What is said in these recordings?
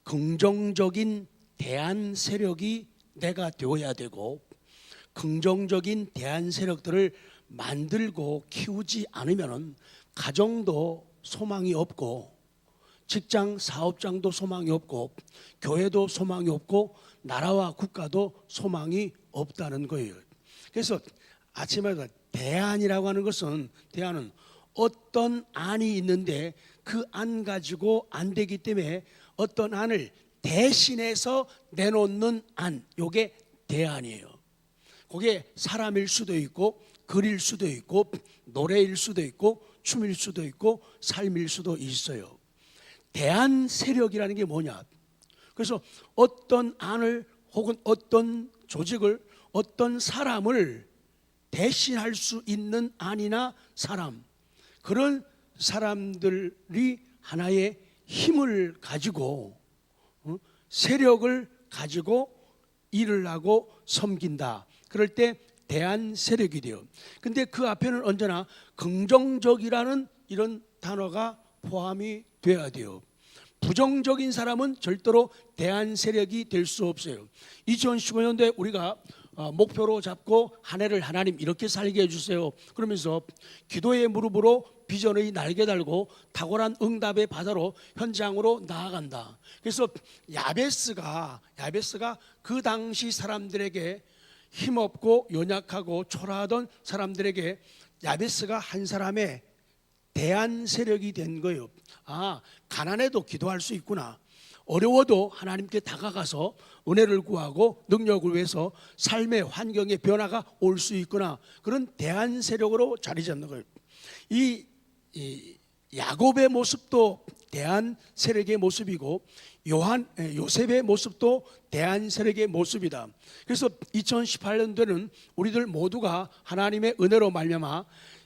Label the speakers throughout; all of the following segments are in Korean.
Speaker 1: 긍정적인 대안 세력이 내가 되어야 되고, 긍정적인 대안 세력들을 만들고 키우지 않으면 가정도 소망이 없고, 직장 사업장도 소망이 없고, 교회도 소망이 없고, 나라와 국가도 소망이 없다는 거예요. 그래서 아침에 대안이라고 하는 것은, 대안은 어떤 안이 있는데 그 안 가지고 안 되기 때문에 어떤 안을 대신해서 내놓는 안, 요게 대안이에요. 그게 사람일 수도 있고, 글일 수도 있고, 노래일 수도 있고, 춤일 수도 있고, 삶일 수도 있어요. 대안 세력이라는 게 뭐냐? 그래서 어떤 안을 혹은 어떤 조직을, 어떤 사람을 대신할 수 있는 안이나 사람, 그런 사람들이 하나의 힘을 가지고, 세력을 가지고 일을 하고 섬긴다. 그럴 때 대안 세력이 돼요. 근데 그 앞에는 언제나 긍정적이라는 이런 단어가 포함이 돼야 돼요. 부정적인 사람은 절대로 대안 세력이 될 수 없어요. 2015년도에 우리가 목표로 잡고 한 해를 하나님 이렇게 살게 해주세요 그러면서 기도의 무릎으로 비전의 날개 달고 탁월한 응답의 바다로 현장으로 나아간다. 그래서 야베스가 그 당시 사람들에게 힘없고 연약하고 초라하던 사람들에게 야베스가 한 사람의 대안 세력이 된 거예요. 아, 가난해도 기도할 수 있구나. 어려워도 하나님께 다가가서 은혜를 구하고 능력을 위해서 삶의 환경의 변화가 올 수 있구나. 그런 대안 세력으로 자리 잡는 거예요. 이 야곱의 모습도 대안 세력의 모습이고, 요셉의 모습도 대안 세력의 모습이다. 그래서 2018년도에는 우리들 모두가 하나님의 은혜로 말미암아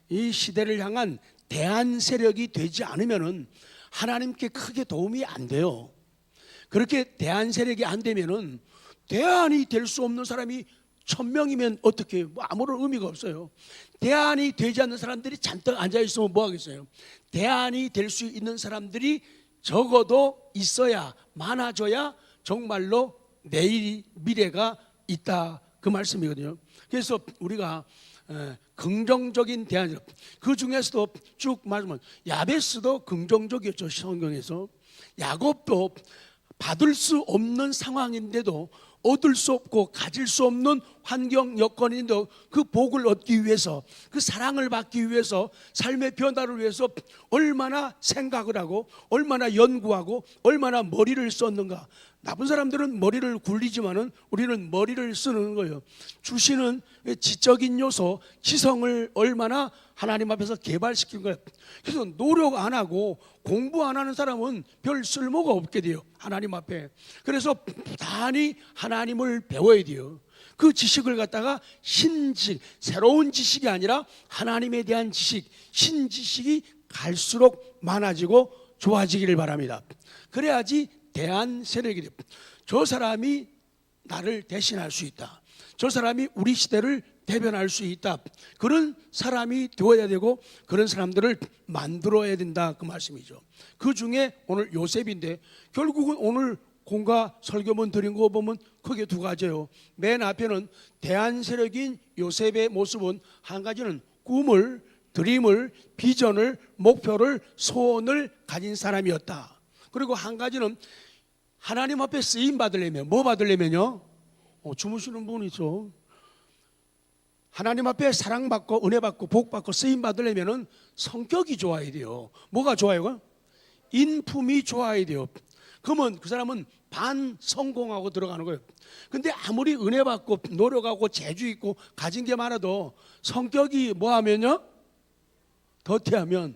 Speaker 1: 이 시대를 향한 대안 세력이 되지 않으면은 하나님께 크게 도움이 안 돼요. 그렇게 대안 세력이 안 되면은 대안이 될 수 없는 사람이 1000명이면 어떻게 해요? 아무런 의미가 없어요. 대안이 되지 않는 사람들이 잔뜩 앉아 있으면 뭐 하겠어요? 대안이 될 수 있는 사람들이 적어도 있어야, 많아져야 정말로 내일 미래가 있다, 그 말씀이거든요. 그래서 우리가 긍정적인 대안, 그 중에서도 쭉 말하면 야베스도 긍정적이었죠. 성경에서 야곱도 받을 수 없는 상황인데도, 얻을 수 없고 가질 수 없는 환경 여건인데도 그 복을 얻기 위해서, 그 사랑을 받기 위해서, 삶의 변화를 위해서 얼마나 생각을 하고 얼마나 연구하고 얼마나 머리를 썼는가. 나쁜 사람들은 머리를 굴리지만은 우리는 머리를 쓰는 거예요. 주시는 지적인 요소, 지성을 얼마나 하나님 앞에서 개발시킨 거예요. 그래서 노력 안 하고 공부 안 하는 사람은 별 쓸모가 없게 돼요, 하나님 앞에. 그래서 부단히 하나님을 배워야 돼요. 그 지식을 갖다가 신지식, 새로운 지식이 아니라 하나님에 대한 지식, 신지식이 갈수록 많아지고 좋아지기를 바랍니다. 그래야지 대안 세력이 돼요. 저 사람이 나를 대신할 수 있다, 저 사람이 우리 시대를 대변할 수 있다, 그런 사람이 되어야 되고 그런 사람들을 만들어야 된다, 그 말씀이죠. 그 중에 오늘 요셉인데, 결국은 오늘 공과 설교문 드린 거 보면 크게 두 가지예요. 맨 앞에는 대안 세력인 요셉의 모습은, 한 가지는 꿈을, 드림을, 비전을, 목표를, 소원을 가진 사람이었다. 그리고 한 가지는 하나님 앞에 쓰임 받으려면, 뭐 받으려면요? 주무시는 분이죠. 하나님 앞에 사랑받고 은혜받고 복받고 쓰임받으려면 성격이 좋아야 돼요. 뭐가 좋아요? 인품이 좋아야 돼요. 그러면 그 사람은 반성공하고 들어가는 거예요. 근데 아무리 은혜받고 노력하고 재주 있고 가진 게 많아도 성격이 뭐하면요? 더티하면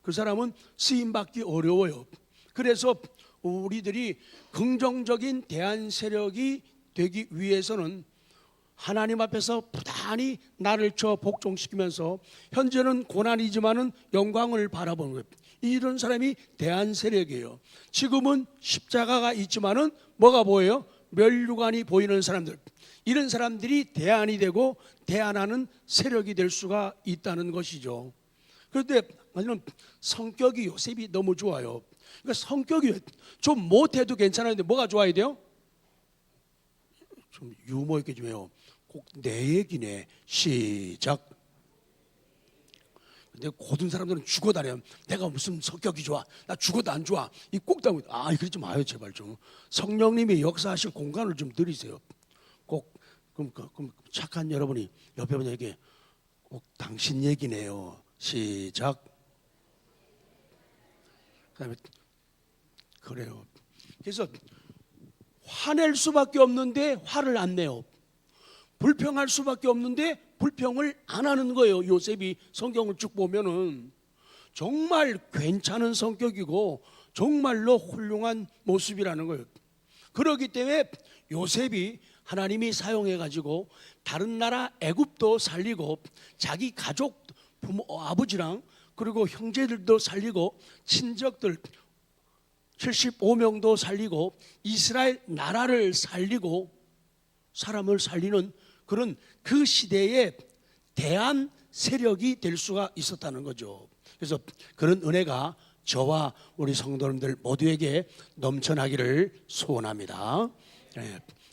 Speaker 1: 그 사람은 쓰임받기 어려워요. 그래서 우리들이 긍정적인 대안 세력이 되기 위해서는 하나님 앞에서 부단히 나를 쳐 복종시키면서, 현재는 고난이지만은 영광을 바라보는 거예요. 이런 사람이 대안 세력이에요. 지금은 십자가가 있지만은 뭐가 보여요? 멸류관이 보이는 사람들, 이런 사람들이 대안이 되고 대안하는 세력이 될 수가 있다는 것이죠. 그런데 성격이 요셉이 너무 좋아요. 그러니까 성격이 좀 못해도 괜찮은데 뭐가 좋아야 돼요? 좀 유머 있게 좀 해요. 꼭 내 얘기네. 시작. 근데 고든 사람들은 죽어다녀. 내가 무슨 성격이 좋아? 나 죽어도 안 좋아. 이 꼭 다고. 그러지 마요, 제발 좀. 성령님이 역사하실 공간을 좀 드리세요. 꼭 그럼 착한 여러분이 옆에 분에게 꼭 당신 얘기네요. 시작. 그다음에 그래요. 그래서 화낼 수밖에 없는데 화를 안 내요. 불평할 수밖에 없는데 불평을 안 하는 거예요. 요셉이 성경을 쭉 보면은 정말 괜찮은 성격이고 정말로 훌륭한 모습이라는 거예요. 그렇기 때문에 요셉이 하나님이 사용해 가지고 다른 나라 애굽도 살리고 자기 가족 부모 아버지랑 그리고 형제들도 살리고 친척들 75명도 살리고 이스라엘 나라를 살리고 사람을 살리는 그런 그 시대에 대한 세력이 될 수가 있었다는 거죠. 그래서 그런 은혜가 저와 우리 성도님들 모두에게 넘쳐나기를 소원합니다.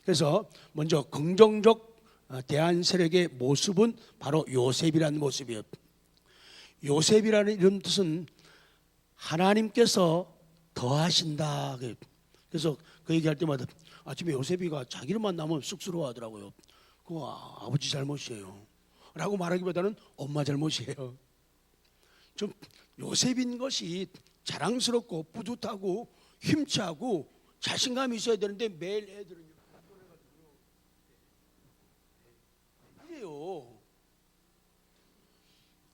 Speaker 1: 그래서 먼저 긍정적 대한 세력의 모습은 바로 요셉이라는 모습이에요. 요셉이라는 이런 뜻은 하나님께서 더하신다. 그래서 그 얘기할 때마다 아침에 요셉이가 자기를 만나면 쑥스러워하더라고요. 그거 아버지 잘못이에요 라고 말하기보다는 엄마 잘못이에요. 좀 요셉인 것이 자랑스럽고 뿌듯하고 힘차고 자신감이 있어야 되는데 매일 애들은 이래요.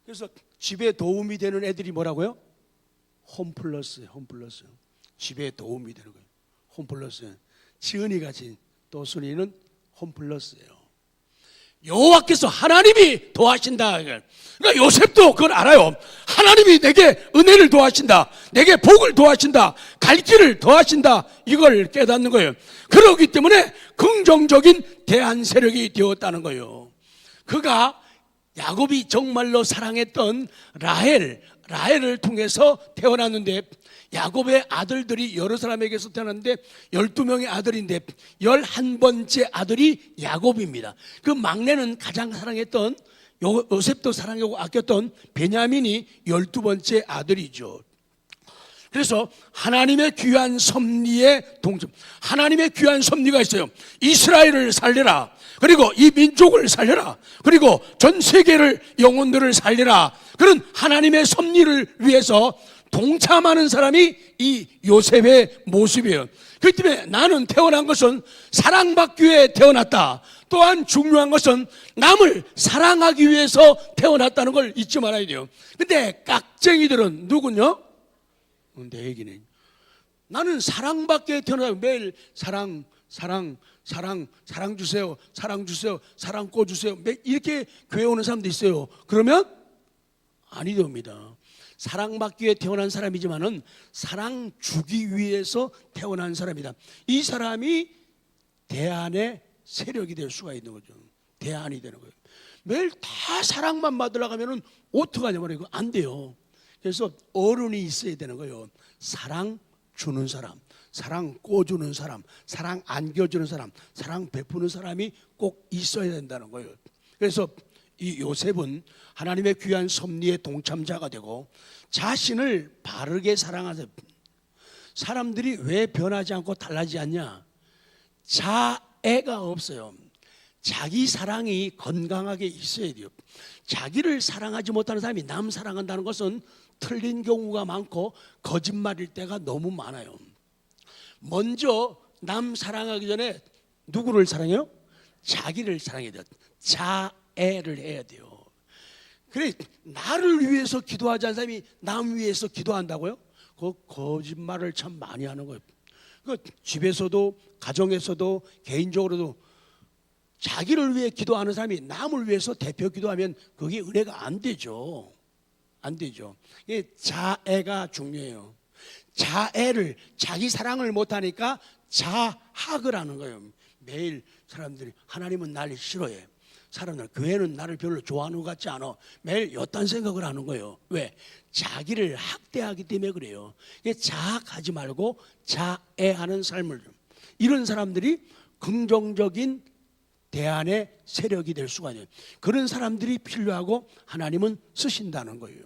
Speaker 1: 그래서 집에 도움이 되는 애들이 뭐라고요? 홈플러스예요. 홈플러스. 집에 도움이 되는 거예요. 홈플러스. 지은이가 또 순이는 홈플러스예요. 여호와께서 하나님이 도와신다. 그러니까 요셉도 그걸 알아요. 하나님이 내게 은혜를 도와신다. 내게 복을 도와신다. 갈 길을 도와신다. 이걸 깨닫는 거예요. 그렇기 때문에 긍정적인 대한 세력이 되었다는 거예요. 그가 야곱이 정말로 사랑했던 라헬을 통해서 태어났는데 야곱의 아들들이 여러 사람에게서 태어났는데 12명의 아들인데 11번째 아들이 야곱입니다. 그 막내는 가장 사랑했던 요셉도 사랑하고 아꼈던 베냐민이 12번째 아들이죠. 그래서 하나님의 귀한 섭리에 동점. 하나님의 귀한 섭리가 있어요. 이스라엘을 살려라. 그리고 이 민족을 살려라. 그리고 전 세계를 영혼들을 살려라. 그런 하나님의 섭리를 위해서 동참하는 사람이 이 요셉의 모습이에요. 그렇기 때문에 나는 태어난 것은 사랑받기 위해 태어났다. 또한 중요한 것은 남을 사랑하기 위해서 태어났다는 걸 잊지 말아야 돼요. 근데 깍쟁이들은 누군요? 내 얘기네. 나는 사랑받게 태어나서 매일 사랑 주세요. 사랑 주세요. 사랑 꿔주세요. 이렇게 교회 오는 사람도 있어요. 그러면 아니 됩니다. 사랑받기 위해 태어난 사람이지만은 사랑 주기 위해서 태어난 사람이다. 이 사람이 대안의 세력이 될 수가 있는 거죠. 대안이 되는 거예요. 매일 다 사랑만 받으려고 하면은 어떡하냐 말이에요. 안 돼요. 그래서 어른이 있어야 되는 거예요. 사랑 주는 사람, 사랑 꿔주는 사람, 사랑 안겨주는 사람, 사랑 베푸는 사람이 꼭 있어야 된다는 거예요. 그래서 이 요셉은 하나님의 귀한 섭리의 동참자가 되고 자신을 바르게 사랑하세요. 사람들이 왜 변하지 않고 달라지지 않냐? 자애가 없어요. 자기 사랑이 건강하게 있어야 돼요. 자기를 사랑하지 못하는 사람이 남 사랑한다는 것은 틀린 경우가 많고 거짓말일 때가 너무 많아요. 먼저 남 사랑하기 전에 누구를 사랑해요? 자기를 사랑해야 돼요. 자애를 해야 돼요. 그래, 나를 위해서 기도하지 않는 사람이 남 위해서 기도한다고요? 그 거짓말을 참 많이 하는 거예요. 그 집에서도 가정에서도 개인적으로도 자기를 위해 기도하는 사람이 남을 위해서 대표 기도하면 그게 은혜가 안 되죠. 안 되죠. 이게 자애가 중요해요. 자기 사랑을 못하니까 자학을 하는 거예요. 매일 사람들이 하나님은 날 싫어해. 사람들 교회는 나를 별로 좋아하는 것 같지 않아. 매일 이딴 생각을 하는 거예요. 왜? 자기를 학대하기 때문에 그래요. 자학하지 말고 자애하는 삶을, 이런 사람들이 긍정적인 대안의 세력이 될 수가 있어요. 그런 사람들이 필요하고 하나님은 쓰신다는 거예요.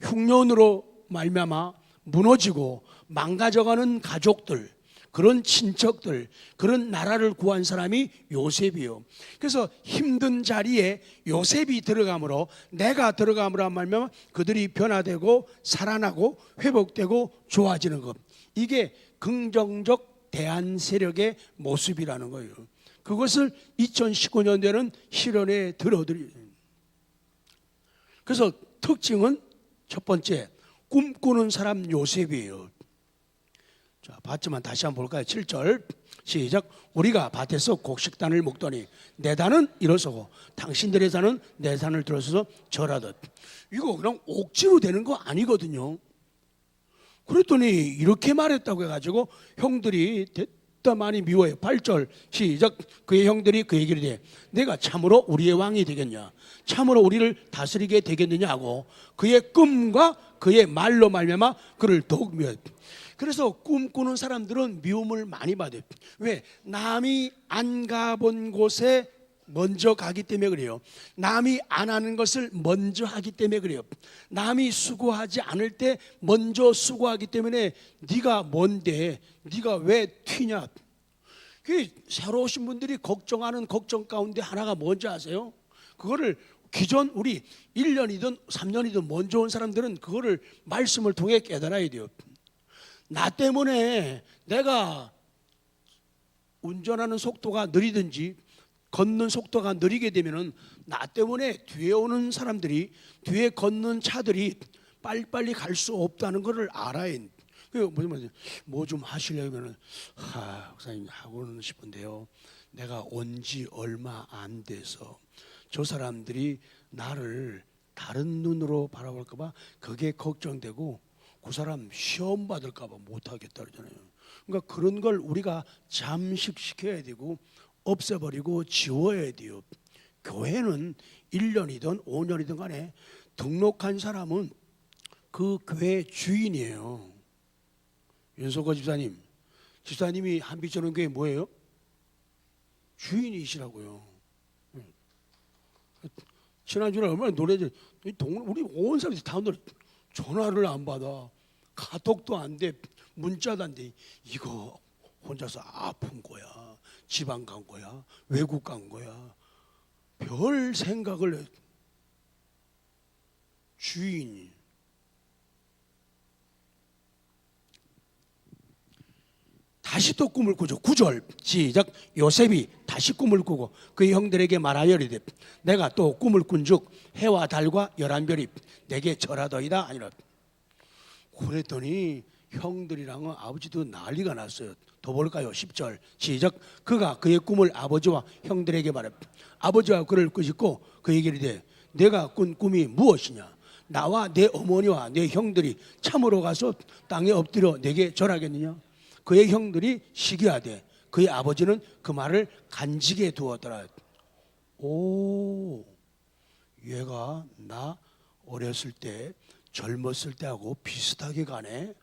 Speaker 1: 흉년으로 말미암아 무너지고 망가져가는 가족들, 그런 친척들, 그런 나라를 구한 사람이 요셉이요. 그래서 힘든 자리에 요셉이 들어감으로, 내가 들어감으로 말미암아 그들이 변화되고 살아나고 회복되고 좋아지는 것, 이게 긍정적 대안 세력의 모습이라는 거예요. 그것을 2019년도에는 실현에 들어드려요. 그래서 특징은 첫 번째, 꿈꾸는 사람 요셉이에요. 자, 봤지만 다시 한번 볼까요? 7절 시작. 우리가 밭에서 곡식단을 먹더니 내 단은 일어서고 당신들의 단은 내 단을 들어서서 절하듯. 이거 그냥 억지로 되는 거 아니거든요. 그랬더니 이렇게 말했다고 해가지고 형들이 됐다 많이 미워해요. 8절 시작. 그의 형들이 그에게 이르되 내가 참으로 우리의 왕이 되겠냐, 참으로 우리를 다스리게 되겠느냐 하고 그의 꿈과 그의 말로 말미암아 그를 더욱 미워해. 그래서 꿈꾸는 사람들은 미움을 많이 받아요. 왜? 남이 안 가본 곳에 먼저 가기 때문에 그래요. 남이 안 하는 것을 먼저 하기 때문에 그래요. 남이 수고하지 않을 때 먼저 수고하기 때문에 네가 뭔데, 네가 왜 튀냐. 새로 오신 분들이 걱정하는 걱정 가운데 하나가 뭔지 아세요? 그거를 기존 우리 1년이든 3년이든 먼저 온 사람들은 그거를 말씀을 통해 깨달아야 돼요. 나 때문에 내가 운전하는 속도가 느리든지 걷는 속도가 느리게 되면은 나 때문에 뒤에 오는 사람들이, 뒤에 걷는 차들이 빨리빨리 갈 수 없다는 것을 알아야 해. 뭐 좀 하시려면은 목사님 하고는 싶은데요, 내가 온 지 얼마 안 돼서 저 사람들이 나를 다른 눈으로 바라볼까 봐 그게 걱정되고 그 사람 시험 받을까 봐 못하겠다 그러잖아요. 그러니까 그런 걸 우리가 잠식시켜야 되고 없애버리고 지워야 돼요. 교회는 1년이든 5년이든 간에 등록한 사람은 그 교회 주인이에요. 윤석호 집사님이 한빛전원교회 뭐예요? 주인이시라고요. 지난주에 얼마나 노래들, 우리 온 사람들이 다 노래, 전화를 안 받아, 카톡도 안 돼, 문자도 안 돼. 이거 혼자서 아픈 거야, 지방 간 거야, 외국 간 거야, 별 생각을 해. 주인이. 다시 또 꿈을 꾸죠. 9절 시작. 요셉이 다시 꿈을 꾸고 그의 형들에게 말하여 이르되 내가 또 꿈을 꾼즉 해와 달과 11별이 내게 절하더이다 하니라. 그랬더니 형들이랑은 아버지도 난리가 났어요. 더 볼까요? 10절 시작. 그가 그의 꿈을 아버지와 형들에게 말해 아버지와 그를 꾸짖고 그에게 이르되 내가 꾼 꿈이 무엇이냐, 나와 내 어머니와 내 형들이 참으로 가서 땅에 엎드려 내게 절하겠느냐. 그의 형들이 시기하되 그의 아버지는 그 말을 간직해 두었더라. 오, 얘가 나 어렸을 때 젊었을 때하고 비슷하게 가네.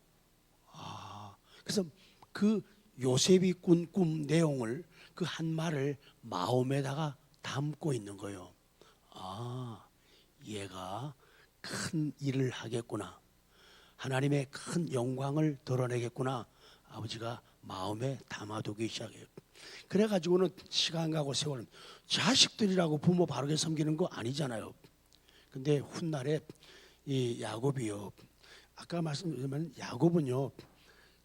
Speaker 1: 그래서 그 요셉이 꾼 꿈 내용을, 그 한 말을 마음에다가 담고 있는 거예요. 얘가 큰 일을 하겠구나, 하나님의 큰 영광을 드러내겠구나, 아버지가 마음에 담아두기 시작해요. 그래가지고는 시간 가고 세월은, 자식들이라고 부모 바르게 섬기는 거 아니잖아요. 근데 훗날에 이 야곱이요, 아까 말씀드렸지만 야곱은요,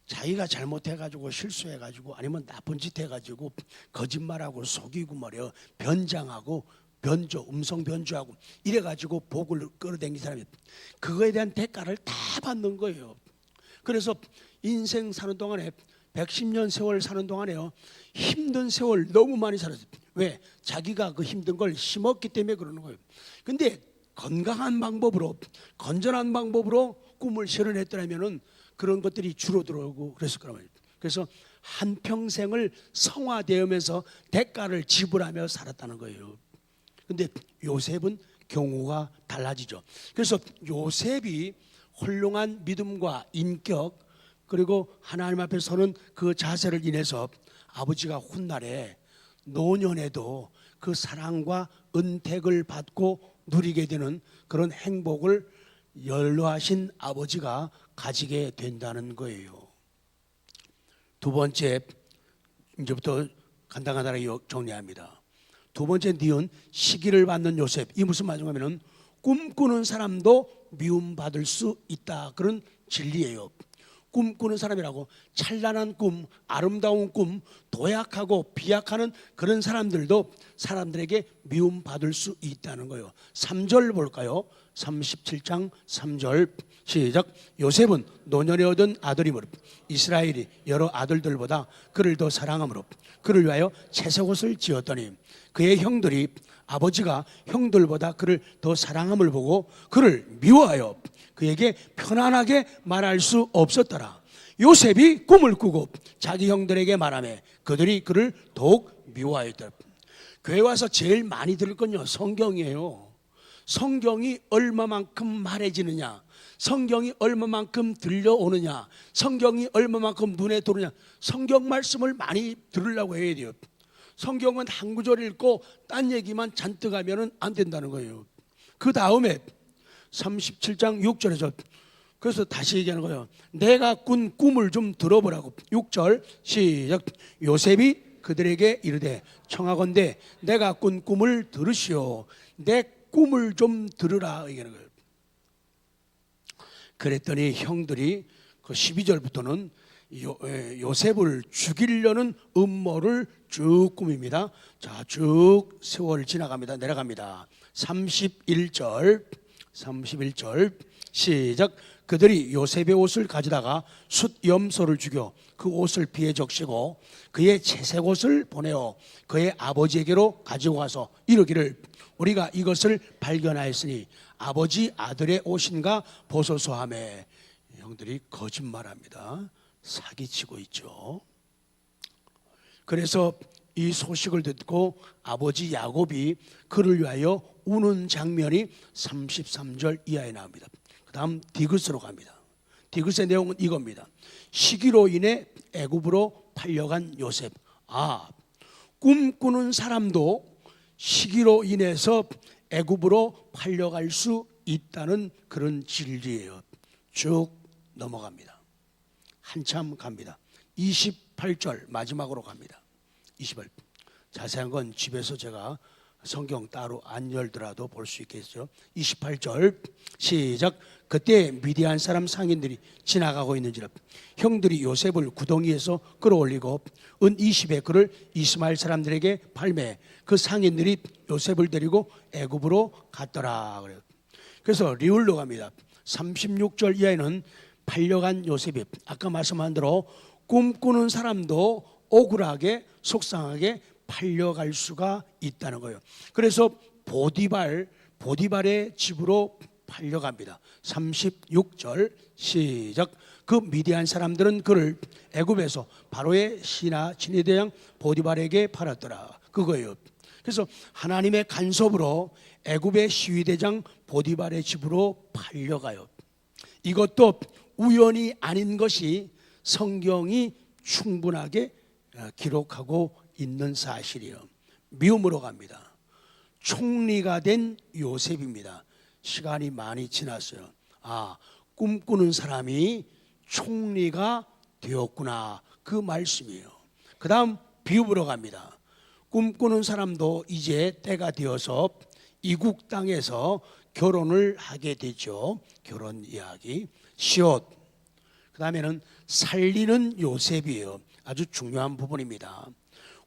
Speaker 1: 자기가 잘못해가지고 실수해가지고 아니면 나쁜 짓 해가지고 거짓말하고 속이고 말이요, 변장하고 변조, 음성 변조하고 이래가지고 복을 끌어당긴 사람이, 그거에 대한 대가를 다 받는 거예요. 그래서 인생 사는 동안에 110년 세월 사는 동안에요, 힘든 세월 너무 많이 살았어요. 왜? 자기가 그 힘든 걸 심었기 때문에 그러는 거예요. 근데 건강한 방법으로, 건전한 방법으로 꿈을 실현했더라면은 그런 것들이 줄어들고 그랬을 거란 말이에요. 그래서 한평생을 성화되면서 대가를 지불하며 살았다는 거예요. 근데 요셉은 경우가 달라지죠. 그래서 요셉이 훌륭한 믿음과 인격 그리고 하나님 앞에 서는 그 자세를 인해서 아버지가 훗날에 노년에도 그 사랑과 은택을 받고 누리게 되는 그런 행복을 연로하신 아버지가 가지게 된다는 거예요. 두 번째, 이제부터 간단하게 정리합니다. 두 번째 니은, 시기를 받는 요셉. 이 무슨 말이냐면 꿈꾸는 사람도 미움받을 수 있다, 그런 진리예요. 꿈꾸는 사람이라고 찬란한 꿈, 아름다운 꿈, 도약하고 비약하는 그런 사람들도 사람들에게 미움받을 수 있다는 거예요. 3절 볼까요? 37장 3절 시작. 요셉은 노년에 얻은 아들이므로 이스라엘이 여러 아들들보다 그를 더 사랑하므로 그를 위하여 채색옷을 지었더니 그의 형들이 아버지가 형들보다 그를 더 사랑함을 보고 그를 미워하여 그에게 편안하게 말할 수 없었더라. 요셉이 꿈을 꾸고 자기 형들에게 말하며 그들이 그를 더욱 미워하였더라. 교회 와서 제일 많이 들을 건요, 성경이에요. 성경이 얼마만큼 말해지느냐, 성경이 얼마만큼 들려오느냐, 성경이 얼마만큼 눈에 들어오느냐, 성경 말씀을 많이 들으려고 해야 돼요. 성경은 한 구절 읽고 딴 얘기만 잔뜩 하면 안 된다는 거예요. 그 다음에 37장 6절에서 그래서 다시 얘기하는 거예요. 내가 꾼 꿈을 좀 들어보라고. 6절 시작. 요셉이 그들에게 이르되 청하건대 내가 꾼 꿈을 들으시오. 내 꿈을 좀 들으라 얘기하는 거예요. 그랬더니 형들이 그 12절부터는 요셉을 죽이려는 음모를 쭉 꾸밉니다. 자, 쭉 세월 지나갑니다. 내려갑니다. 31절 시작. 그들이 요셉의 옷을 가져다가 숫 염소를 죽여 그 옷을 피해 적시고 그의 채색 옷을 보내어 그의 아버지에게로 가지고 가서 이르기를 우리가 이것을 발견하였으니 아버지 아들의 옷인가 보소서 하며. 형들이 거짓말합니다. 사기치고 있죠. 그래서 이 소식을 듣고 아버지 야곱이 그를 위하여 우는 장면이 33절 이하에 나옵니다. 그 다음 디귿으로 갑니다. 디귿의 내용은 이겁니다. 시기로 인해 애굽으로 팔려간 요셉. 꿈꾸는 사람도 시기로 인해서 애굽으로 팔려갈 수 있다는 그런 진리예요. 쭉 넘어갑니다. 한참 갑니다. 28절 마지막으로 갑니다. 28. 자세한 건 집에서 제가 성경 따로 안 열더라도 볼 수 있겠죠. 28절 시작. 그때 미디안 사람 상인들이 지나가고 있는지라 형들이 요셉을 구덩이에서 끌어올리고 은 20에 그를 이스마엘 사람들에게 팔매 그 상인들이 요셉을 데리고 애굽으로 갔더라. 그래서 리울로 갑니다. 36절 이하에는 팔려간 요셉이 아까 말씀한 대로 꿈꾸는 사람도 억울하게 속상하게 팔려갈 수가 있다는 거예요. 그래서 보디발의 집으로 팔려갑니다. 36절 시작. 그 미디안 사람들은 그를 애굽에서 바로의 신하 진해대장 보디발에게 팔았더라. 그거예요. 그래서 하나님의 간섭으로 애굽의 시위대장 보디발의 집으로 팔려가요. 이것도 우연이 아닌 것이 성경이 충분하게 기록하고 있는 사실이에요. 미움으로 갑니다. 총리가 된 요셉입니다. 시간이 많이 지났어요. 꿈꾸는 사람이 총리가 되었구나, 그 말씀이에요. 그 다음 비읍으로 갑니다. 꿈꾸는 사람도 이제 때가 되어서 이국 땅에서 결혼을 하게 되죠. 결혼 이야기. 시옷. 그 다음에는 살리는 요셉이에요. 아주 중요한 부분입니다.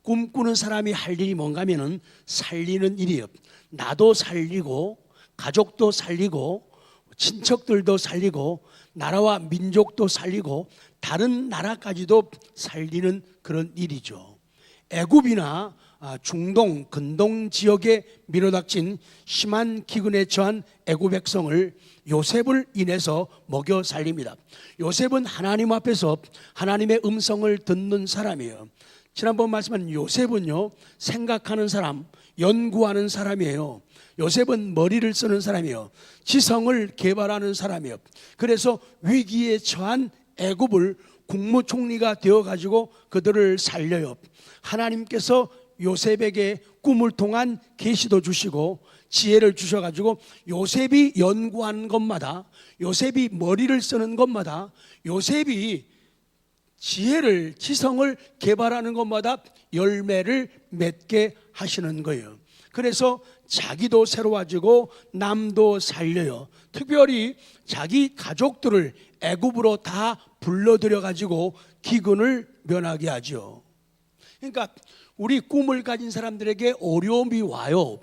Speaker 1: 꿈꾸는 사람이 할 일이 뭔가 하면은 살리는 일이에요. 나도 살리고 가족도 살리고 친척들도 살리고 나라와 민족도 살리고 다른 나라까지도 살리는 그런 일이죠. 애굽이나 중동, 근동 지역에 밀어닥친 심한 기근에 처한 애굽 백성을 요셉을 인해서 먹여 살립니다. 요셉은 하나님 앞에서 하나님의 음성을 듣는 사람이에요. 지난번 말씀한 요셉은요, 생각하는 사람, 연구하는 사람이에요. 요셉은 머리를 쓰는 사람이에요. 지성을 개발하는 사람이에요. 그래서 위기에 처한 애굽을 국무총리가 되어가지고 그들을 살려요. 하나님께서 요셉에게 꿈을 통한 계시도 주시고 지혜를 주셔가지고 요셉이 연구하는 것마다, 요셉이 머리를 쓰는 것마다, 요셉이 지혜를, 지성을 개발하는 것마다 열매를 맺게 하시는 거예요. 그래서 자기도 새로워지고 남도 살려요. 특별히 자기 가족들을 애굽으로 다 불러들여 가지고 기근을 면하게 하죠. 그러니까 우리 꿈을 가진 사람들에게 어려움이 와요.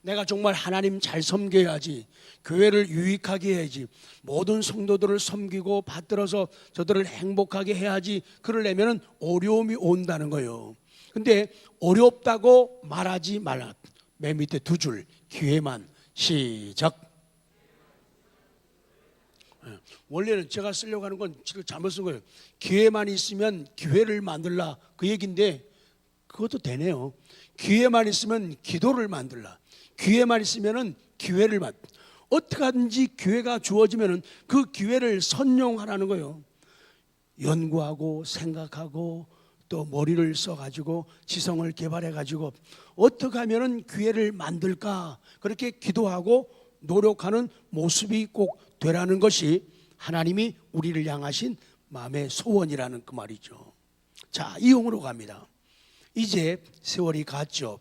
Speaker 1: 내가 정말 하나님 잘 섬겨야지, 교회를 유익하게 해야지, 모든 성도들을 섬기고 받들어서 저들을 행복하게 해야지, 그러려면 어려움이 온다는 거예요. 근데 어렵다고 말하지 말라. 맨 밑에 두 줄, 기회만. 시작. 원래는 제가 쓰려고 하는 건 잘못 쓴 거예요. 기회만 있으면 기회를 만들라, 그 얘기인데 그것도 되네요. 기회만 있으면 기도를 만들라, 기회만 있으면 기회를 어떻게 하든지 기회가 주어지면 그 기회를 선용하라는 거예요. 연구하고 생각하고 또 머리를 써가지고 지성을 개발해가지고 어떻게 하면 기회를 만들까, 그렇게 기도하고 노력하는 모습이 꼭 되라는 것이 하나님이 우리를 향하신 마음의 소원이라는 그 말이죠. 자, 이용으로 갑니다. 이제 세월이 갔죠.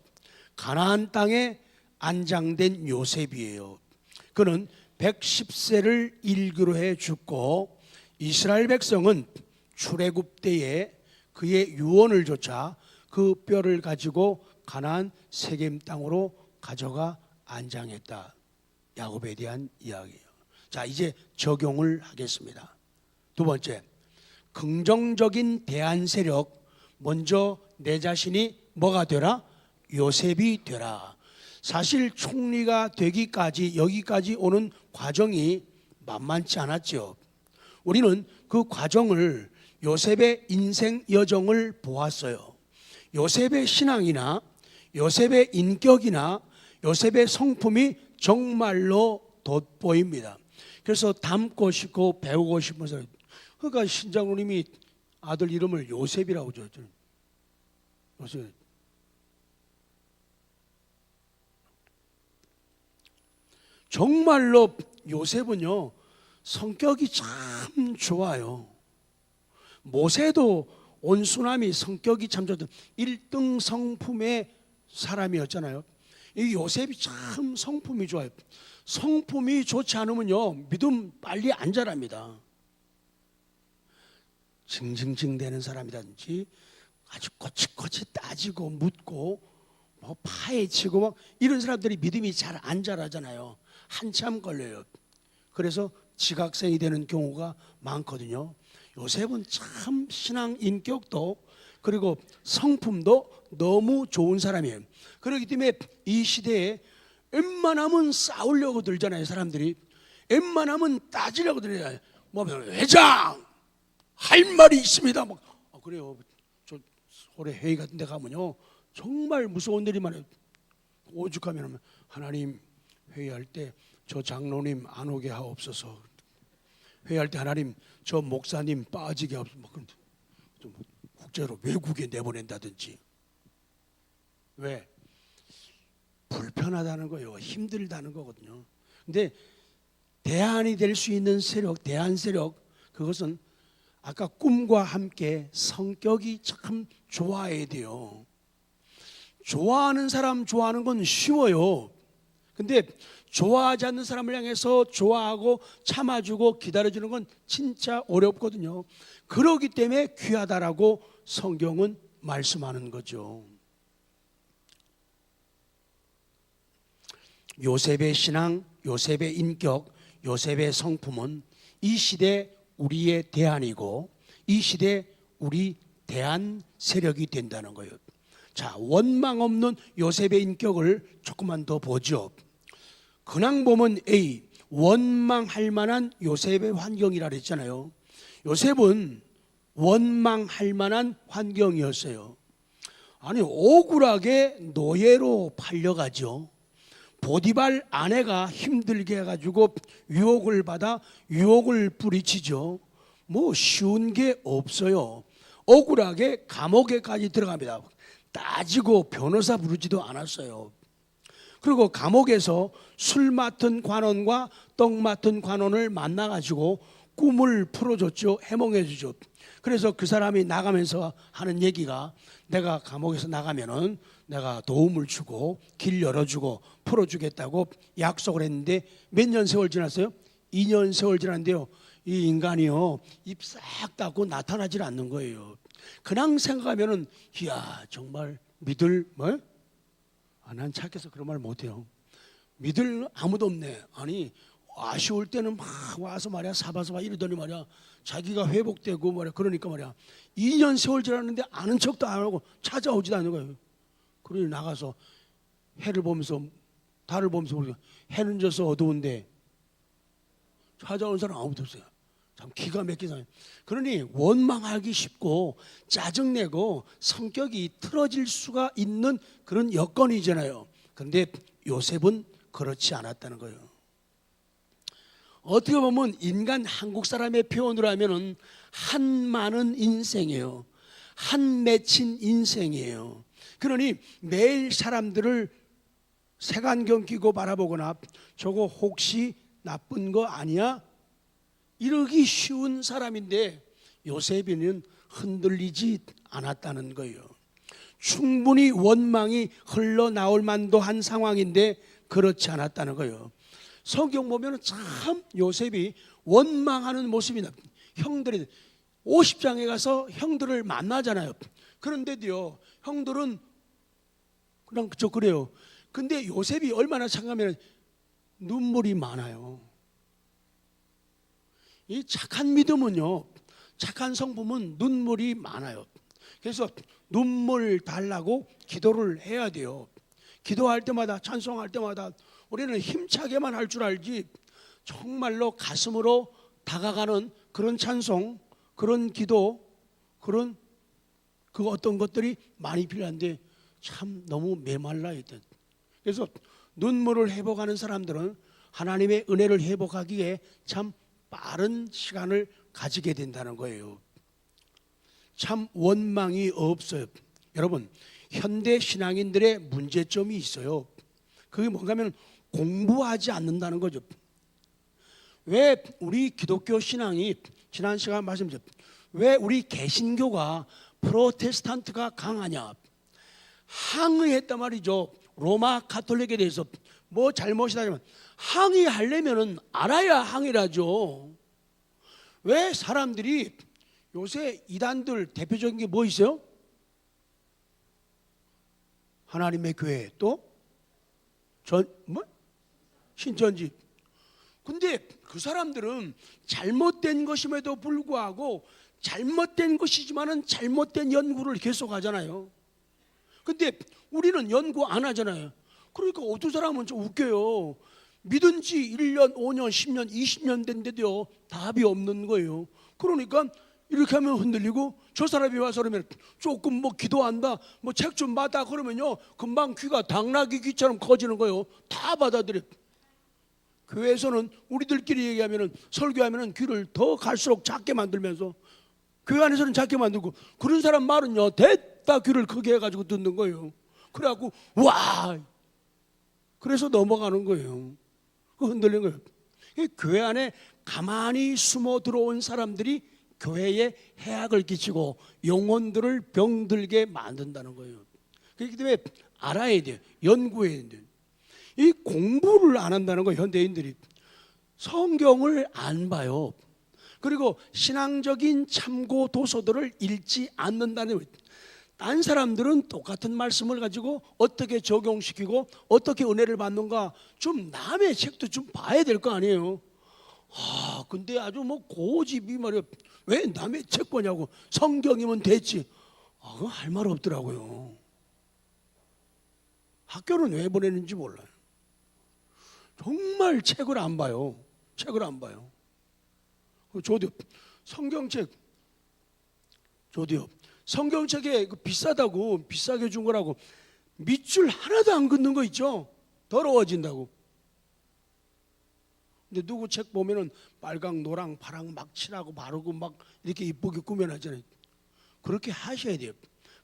Speaker 1: 가나안 땅에 안장된 요셉이에요. 그는 110세를 일기로 해 죽고 이스라엘 백성은 출애굽 때에 그의 유언을 조차 그 뼈를 가지고 가나안 세겜 땅으로 가져가 안장했다. 야곱에 대한 이야기예요. 자, 이제 적용을 하겠습니다. 두 번째, 긍정적인 대안 세력. 먼저 내 자신이 뭐가 되라? 요셉이 되라. 사실 총리가 되기까지, 여기까지 오는 과정이 만만치 않았죠. 우리는 그 과정을, 요셉의 인생 여정을 보았어요. 요셉의 신앙이나 요셉의 인격이나 요셉의 성품이 정말로 돋보입니다. 그래서 닮고 싶고 배우고 싶어서, 그러니까 신장로님이 아들 이름을 요셉이라고 지었죠. 요셉. 정말로 요셉은요, 성격이 참 좋아요. 모세도 온순함이, 성격이 참 좋던 1등 성품의 사람이었잖아요. 이 요셉이 참 성품이 좋아요. 성품이 좋지 않으면요, 믿음 빨리 안 자랍니다. 징징징 대는 사람이라든지 아주 꼬치꼬치 따지고 묻고 뭐 파헤치고 막 이런 사람들이 믿음이 잘 안 자라잖아요. 한참 걸려요. 그래서 지각생이 되는 경우가 많거든요. 요셉은 참 신앙 인격도 그리고 성품도 너무 좋은 사람이에요. 그렇기 때문에 이 시대에 웬만하면 싸우려고 들잖아요. 사람들이 웬만하면 따지려고 들잖아요. 뭐 회장 할 말이 있습니다. 막 그래요. 저 올해 회의 같은 데 가면요, 정말 무서운 일이 많아요. 오죽하면 하나님, 회의할 때 저 장로님 안 오게 하옵소서. 회의할 때 하나님 저 목사님 빠지게 하옵소서. 좀 국제로 외국에 내보낸다든지. 왜? 불편하다는 거예요. 힘들다는 거거든요. 근데 대안이 될 수 있는 세력, 대안 세력, 그것은 아까 꿈과 함께 성격이 참 좋아야 돼요. 좋아하는 사람 좋아하는 건 쉬워요. 근데 좋아하지 않는 사람을 향해서 좋아하고 참아주고 기다려주는 건 진짜 어렵거든요. 그렇기 때문에 귀하다라고 성경은 말씀하는 거죠. 요셉의 신앙, 요셉의 인격, 요셉의 성품은 이 시대 우리의 대안이고 이 시대 우리 대안 세력이 된다는 거예요. 자, 원망 없는 요셉의 인격을 조금만 더 보죠. 근황 보면 A, 원망할 만한 요셉의 환경이라 그랬잖아요. 요셉은 원망할 만한 환경이었어요. 아니 억울하게 노예로 팔려가죠. 보디발 아내가 힘들게 해가지고 유혹을 받아 유혹을 뿌리치죠. 뭐 쉬운 게 없어요. 억울하게 감옥에까지 들어갑니다. 따지고 변호사 부르지도 않았어요. 그리고 감옥에서 술 맡은 관원과 떡 맡은 관원을 만나가지고 꿈을 풀어줬죠. 해몽해주죠. 그래서 그 사람이 나가면서 하는 얘기가, 내가 감옥에서 나가면은 내가 도움을 주고 길 열어주고 풀어주겠다고 약속을 했는데 몇 년 세월 지났어요? 2년 세월 지났는데요, 이 인간이요 입 싹 닫고 나타나질 않는 거예요. 그냥 생각하면은 이야 정말 믿을 뭐? 난 착해서 그런 말 못해요. 믿을 아무도 없네. 아니 아쉬울 때는 막 와서 말이야 사바사바 이러더니 말이야 자기가 회복되고 말이야 그러니까 말이야 2년 세월 지났는데 아는 척도 안 하고 찾아오지도 않는 거예요. 그러니 나가서 해를 보면서 달을 보면서 우리가 해는 져서 어두운데 찾아오는 사람 아무도 없어요. 참 기가 막힌 사람. 그러니 원망하기 쉽고 짜증내고 성격이 틀어질 수가 있는 그런 여건이잖아요. 그런데 요셉은 그렇지 않았다는 거예요. 어떻게 보면 인간 한국 사람의 표현으로 하면은 한 많은 인생이에요. 한 맺힌 인생이에요. 그러니 매일 사람들을 색안경 끼고 바라보거나 저거 혹시 나쁜 거 아니야? 이러기 쉬운 사람인데 요셉이는 흔들리지 않았다는 거예요. 충분히 원망이 흘러나올 만도 한 상황인데 그렇지 않았다는 거예요. 성경 보면 참 요셉이 원망하는 모습이 나옵니다. 형들이 50장에 가서 형들을 만나잖아요. 그런데도요 형들은 그냥 그래요. 근데 요셉이 얼마나 착하면 눈물이 많아요. 이 착한 믿음은요, 착한 성품은 눈물이 많아요. 그래서 눈물 달라고 기도를 해야 돼요. 기도할 때마다 찬송할 때마다 우리는 힘차게만 할 줄 알지 정말로 가슴으로 다가가는 그런 찬송, 그런 기도, 그런 그 어떤 것들이 많이 필요한데 참 너무 메말라 있던. 그래서 눈물을 회복하는 사람들은 하나님의 은혜를 회복하기에 참 빠른 시간을 가지게 된다는 거예요. 참 원망이 없어요. 여러분 현대 신앙인들의 문제점이 있어요. 그게 뭔가 하면 공부하지 않는다는 거죠. 왜 우리 기독교 신앙이 지난 시간 말씀드렸죠. 왜 우리 개신교가 프로테스탄트가 강하냐? 항의했단 말이죠. 로마 가톨릭에 대해서 뭐 잘못이다면 항의하려면은 알아야 항의라죠. 왜 사람들이 요새 이단들 대표적인 게 뭐 있어요? 하나님의 교회 또 신천지. 근데 그 사람들은 잘못된 것임에도 불구하고 잘못된 것이지만은 잘못된 연구를 계속하잖아요. 근데 우리는 연구 안 하잖아요. 그러니까 어떤 사람은 좀 웃겨요. 믿은 지 1년, 5년, 10년, 20년 된데도요 답이 없는 거예요. 그러니까 이렇게 하면 흔들리고 저 사람이 와서 그러면 조금 뭐 기도한다, 뭐 책 좀 받아 그러면요 금방 귀가 당나귀 귀처럼 커지는 거예요. 다 받아들여. 교회에서는 우리들끼리 얘기하면은 설교하면은 귀를 더 갈수록 작게 만들면서 교회 안에서는 작게 만들고 그런 사람 말은요 됐다 귀를 크게 해가지고 듣는 거예요. 그래갖고 와 그래서 넘어가는 거예요. 그 흔들리는 거예요. 교회 안에 가만히 숨어 들어온 사람들이 교회에 해악을 끼치고 영혼들을 병들게 만든다는 거예요. 그렇기 때문에 알아야 돼요. 연구해야 돼요. 이 공부를 안 한다는 거예요. 현대인들이 성경을 안 봐요. 그리고 신앙적인 참고 도서들을 읽지 않는다는 거예요. 딴 사람들은 똑같은 말씀을 가지고 어떻게 적용시키고 어떻게 은혜를 받는가 좀 남의 책도 좀 봐야 될 거 아니에요. 근데 아주 뭐 고집이 말이야. 왜 남의 책 보냐고. 성경이면 됐지. 그거 할 말 없더라고요. 학교는 왜 보내는지 몰라요. 정말 책을 안 봐요. 책을 안 봐요. 저도 성경책 저도요. 성경책에 그 비싸다고 비싸게 준 거라고 밑줄 하나도 안 긋는 거 있죠. 더러워진다고. 근데 누구 책 보면은 빨강, 노랑, 파랑 막 칠하고 바르고 막 이렇게 이쁘게 꾸며놨잖아요. 그렇게 하셔야 돼요.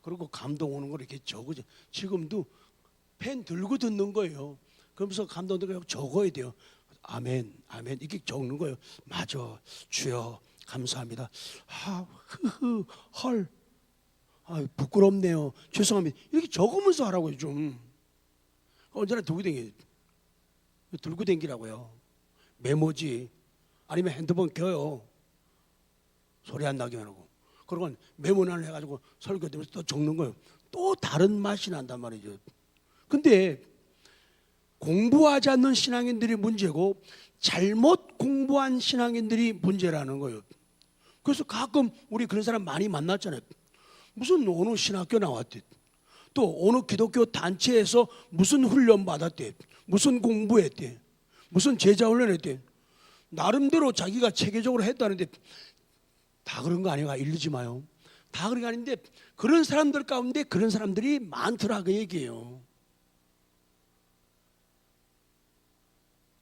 Speaker 1: 그리고 감동 오는 걸 이렇게 적으죠. 지금도 펜 들고 듣는 거예요. 그러면서 감동 들고 적어야 돼요. 아멘, 아멘 이렇게 적는 거예요. 맞아, 주여 감사합니다. 흐흐, 헐, 부끄럽네요. 죄송합니다. 이렇게 적으면서 하라고요 좀. 언제나 들고 댕기라고요. 메모지 아니면 핸드폰 켜요. 소리 안 나게 하고. 그러고 메모를 해가지고 설교되면서 또 적는 거예요. 또 다른 맛이 난단 말이죠. 근데 공부하지 않는 신앙인들이 문제고 잘못 공부한 신앙인들이 문제라는 거예요. 그래서 가끔 우리 그런 사람 많이 만났잖아요. 무슨 어느 신학교 나왔대, 또 어느 기독교 단체에서 무슨 훈련 받았대, 무슨 공부했대, 무슨 제자 훈련했대. 나름대로 자기가 체계적으로 했다는데 다 그런 거 아니가 이르지 마요. 다 그런 거 아닌데 그런 사람들 가운데 그런 사람들이 많더라 그 얘기예요.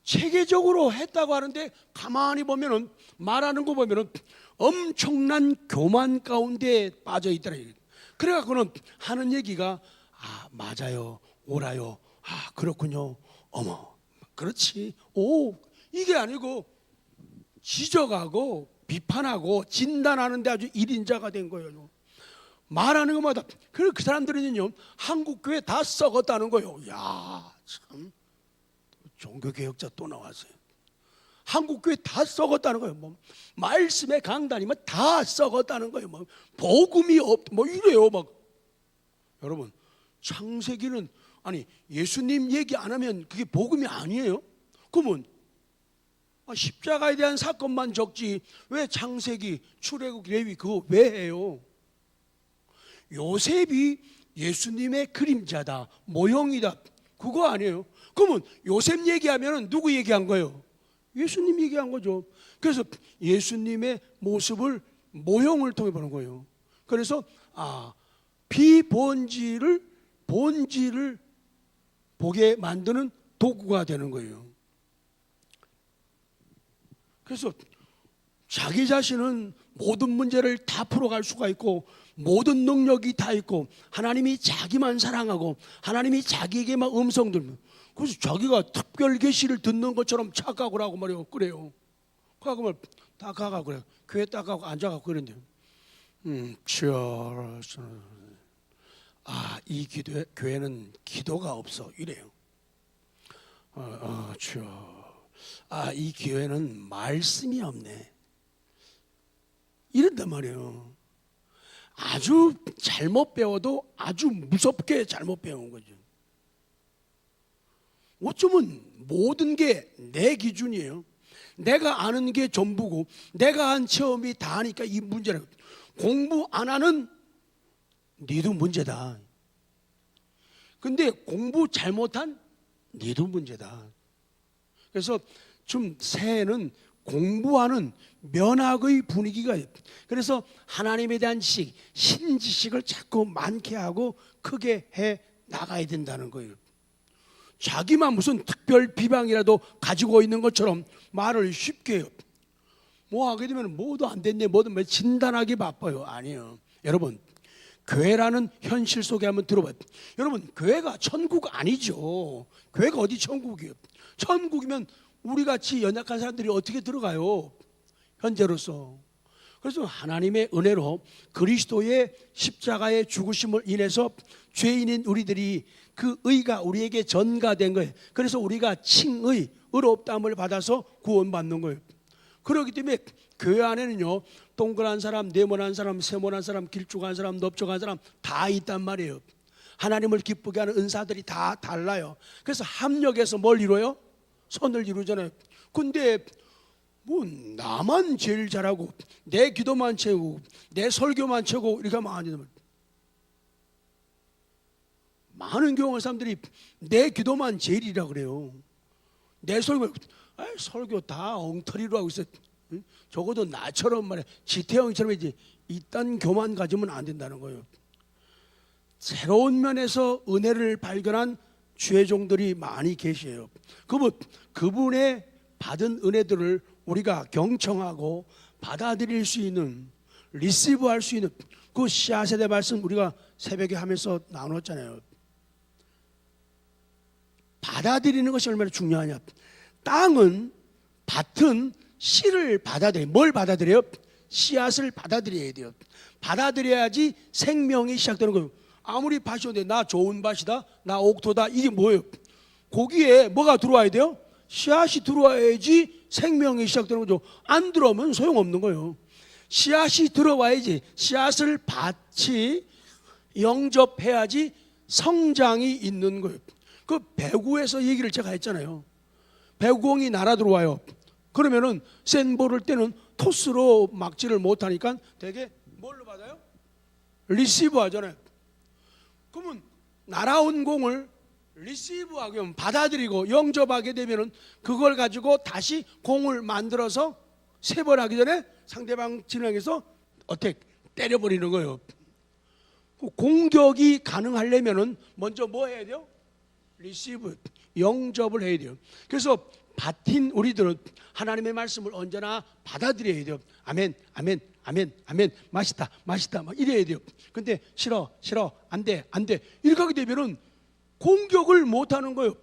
Speaker 1: 체계적으로 했다고 하는데 가만히 보면은 말하는 거 보면은 엄청난 교만 가운데 빠져 있더라. 그래갖고는 하는 얘기가 맞아요, 옳아요, 그렇군요, 어머 그렇지, 오 이게 아니고 지적하고 비판하고 진단하는데 아주 일인자가 된 거예요. 말하는 것마다. 그 사람들은요 한국교회 다 썩었다는 거예요. 야 참 종교개혁자 또 나왔어요. 한국교회 다 썩었다는 거예요. 뭐 말씀의 강단이면 다 썩었다는 거예요. 뭐 복음이 뭐 이래요. 막 여러분 창세기는 아니 예수님 얘기 안 하면 그게 복음이 아니에요? 그러면 십자가에 대한 사건만 적지 왜 창세기, 출애굽, 레위 그거 왜 해요? 요셉이 예수님의 그림자다, 모형이다, 그거 아니에요? 그러면 요셉 얘기하면 누구 얘기한 거예요? 예수님 얘기한 거죠. 그래서 예수님의 모습을 모형을 통해 보는 거예요. 그래서 비본질을 본질을 보게 만드는 도구가 되는 거예요. 그래서 자기 자신은 모든 문제를 다 풀어갈 수가 있고 모든 능력이 다 있고 하나님이 자기만 사랑하고 하나님이 자기에게만 음성 들면 그래서 자기가 특별 계시를 듣는 것처럼 착각을 하고 말이에요. 그래요. 그러면 딱 가가 그래요. 교회 딱 가고 앉아가고 그랬는데 이 교회는 기도가 없어 이래요. 주여, 이 교회는 말씀이 없네 이런단 말이에요. 아주 잘못 배워도 아주 무섭게 잘못 배운 거죠. 어쩌면 모든 게 내 기준이에요. 내가 아는 게 전부고 내가 한 체험이 다 하니까 이 문제라고. 공부 안 하는 니도 문제다. 근데 공부 잘못한 니도 문제다. 그래서 좀 새해는 공부하는 면학의 분위기가, 그래서 하나님에 대한 지식, 신지식을 자꾸 많게 하고 크게 해 나가야 된다는 거예요. 자기만 무슨 특별 비방이라도 가지고 있는 것처럼 말을 쉽게 해요. 뭐 하게 되면 뭐도 안 됐네, 뭐든 진단하기 바빠요. 아니에요. 여러분, 교회라는 현실 속에 한번 들어봐요. 여러분, 교회가 천국 아니죠. 교회가 어디 천국이에요? 천국이면 우리 같이 연약한 사람들이 어떻게 들어가요? 현재로서. 그래서 하나님의 은혜로 그리스도의 십자가의 죽으심을 인해서 죄인인 우리들이 그 의가 우리에게 전가된 거예요. 그래서 우리가 칭의, 의롭다함을 받아서 구원받는 거예요. 그렇기 때문에 교회 안에는요 동그란 사람, 네모난 사람, 세모난 사람, 길쭉한 사람, 넓적한 사람 다 있단 말이에요. 하나님을 기쁘게 하는 은사들이 다 달라요. 그래서 합력해서 뭘 이루어요? 선을 이루잖아요. 근데 뭐 나만 제일 잘하고 내 기도만 채우고 내 설교만 채우고 이렇게 하면 안 된다. 많은 경우 사람들이 내 기도만 제일이라 그래요. 내 설교 다 엉터리로 하고 있어. 적어도 나처럼 말해 지태형처럼 이제 이딴 교만 가지면 안 된다는 거예요. 새로운 면에서 은혜를 발견한 주의 종들이 많이 계세요. 그분의 받은 은혜들을 우리가 경청하고 받아들일 수 있는, 리시브할 수 있는 그 씨앗에 말씀 우리가 새벽에 하면서 나눴잖아요. 받아들이는 것이 얼마나 중요하냐. 땅은, 밭은 씨를 받아들여요. 뭘 받아들여요? 씨앗을 받아들여야 돼요. 받아들여야지 생명이 시작되는 거예요. 아무리 밭이어도 나 좋은 밭이다, 나 옥토다, 이게 뭐예요? 거기에 뭐가 들어와야 돼요? 씨앗이 들어와야지 생명이 시작되는 거죠. 안 들어오면 소용없는 거예요. 씨앗이 들어와야지, 씨앗을 밭이 영접해야지 성장이 있는 거예요. 그 배구에서 얘기를 제가 했잖아요. 배구공이 날아 들어와요. 그러면은 센 볼을 때는 토스로 막지를 못하니까 되게 뭘로 받아요? 리시브 하잖아요. 그러면 날아온 공을 리시브하게 하면, 받아들이고 영접하게 되면은 그걸 가지고 다시 공을 만들어서 세 번 하기 전에 상대방 진영에서 어택 때려버리는 거예요. 공격이 가능하려면은 먼저 뭐 해야 돼요? 리시브, 영접을 해야 돼요. 그래서 밭인 우리들은 하나님의 말씀을 언제나 받아들여야 돼요. 아멘, 아멘, 아멘, 아멘. 맛있다, 맛있다, 막 이래야 돼요. 근데 싫어, 싫어, 안 돼, 안 돼. 이렇게 하게 되면은 공격을 못 하는 거예요.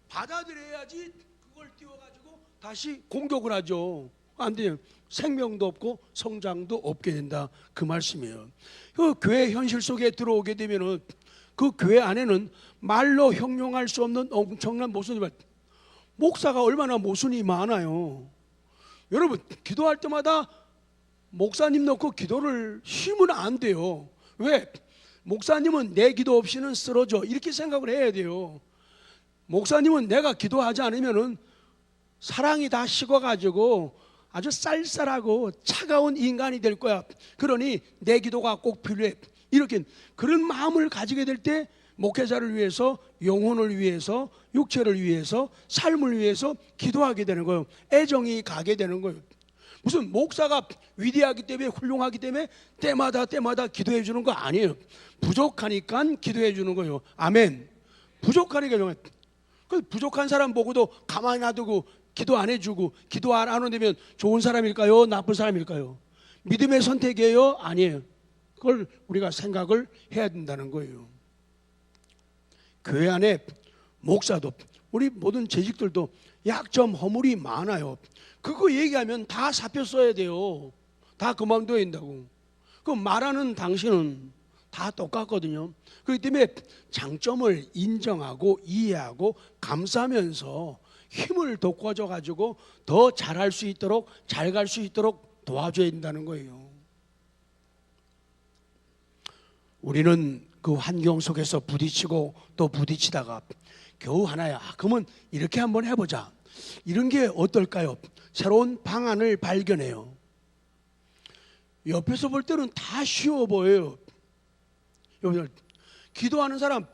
Speaker 1: 받아들여야지 그걸 띄워가지고 다시 공격을 하죠. 안 돼요. 생명도 없고 성장도 없게 된다, 그 말씀이에요. 그 교회 현실 속에 들어오게 되면은 그 교회 안에는 말로 형용할 수 없는 엄청난 모순이, 목사가 얼마나 모순이 많아요. 여러분, 기도할 때마다 목사님 넣고 기도를 쉬면 안 돼요. 왜? 목사님은 내 기도 없이는 쓰러져, 이렇게 생각을 해야 돼요. 목사님은 내가 기도하지 않으면은 사랑이 다 식어가지고 아주 쌀쌀하고 차가운 인간이 될 거야. 그러니 내 기도가 꼭 필요해. 이렇게 그런 마음을 가지게 될 때 목회자를 위해서, 영혼을 위해서, 육체를 위해서, 삶을 위해서 기도하게 되는 거예요. 애정이 가게 되는 거예요. 무슨 목사가 위대하기 때문에, 훌륭하기 때문에 때마다 기도해 주는 거 아니에요. 부족하니까 기도해 주는 거예요. 아멘. 부족하니까. 그 부족한 사람 보고도 가만히 놔두고 기도 안 해주고 기도 안 하면 좋은 사람일까요? 나쁜 사람일까요? 믿음의 선택이에요? 아니에요. 그걸 우리가 생각을 해야 된다는 거예요. 교회 안에 목사도, 우리 모든 재직들도 약점, 허물이 많아요. 그거 얘기하면 다 사표 써야 돼요. 다 그만둬야 된다고. 그 말하는 당신은 다 똑같거든요. 그렇기 때문에 장점을 인정하고 이해하고 감사하면서 힘을 돋궈줘 가지고 더 잘할 수 있도록, 잘 갈 수 있도록 도와줘야 된다는 거예요. 우리는 그 환경 속에서 부딪히고 또 부딪히다가 겨우 하나야. 그러면 이렇게 한번 해보자. 이런 게 어떨까요? 새로운 방안을 발견해요. 옆에서 볼 때는 다 쉬워 보여요. 기도하는 사람,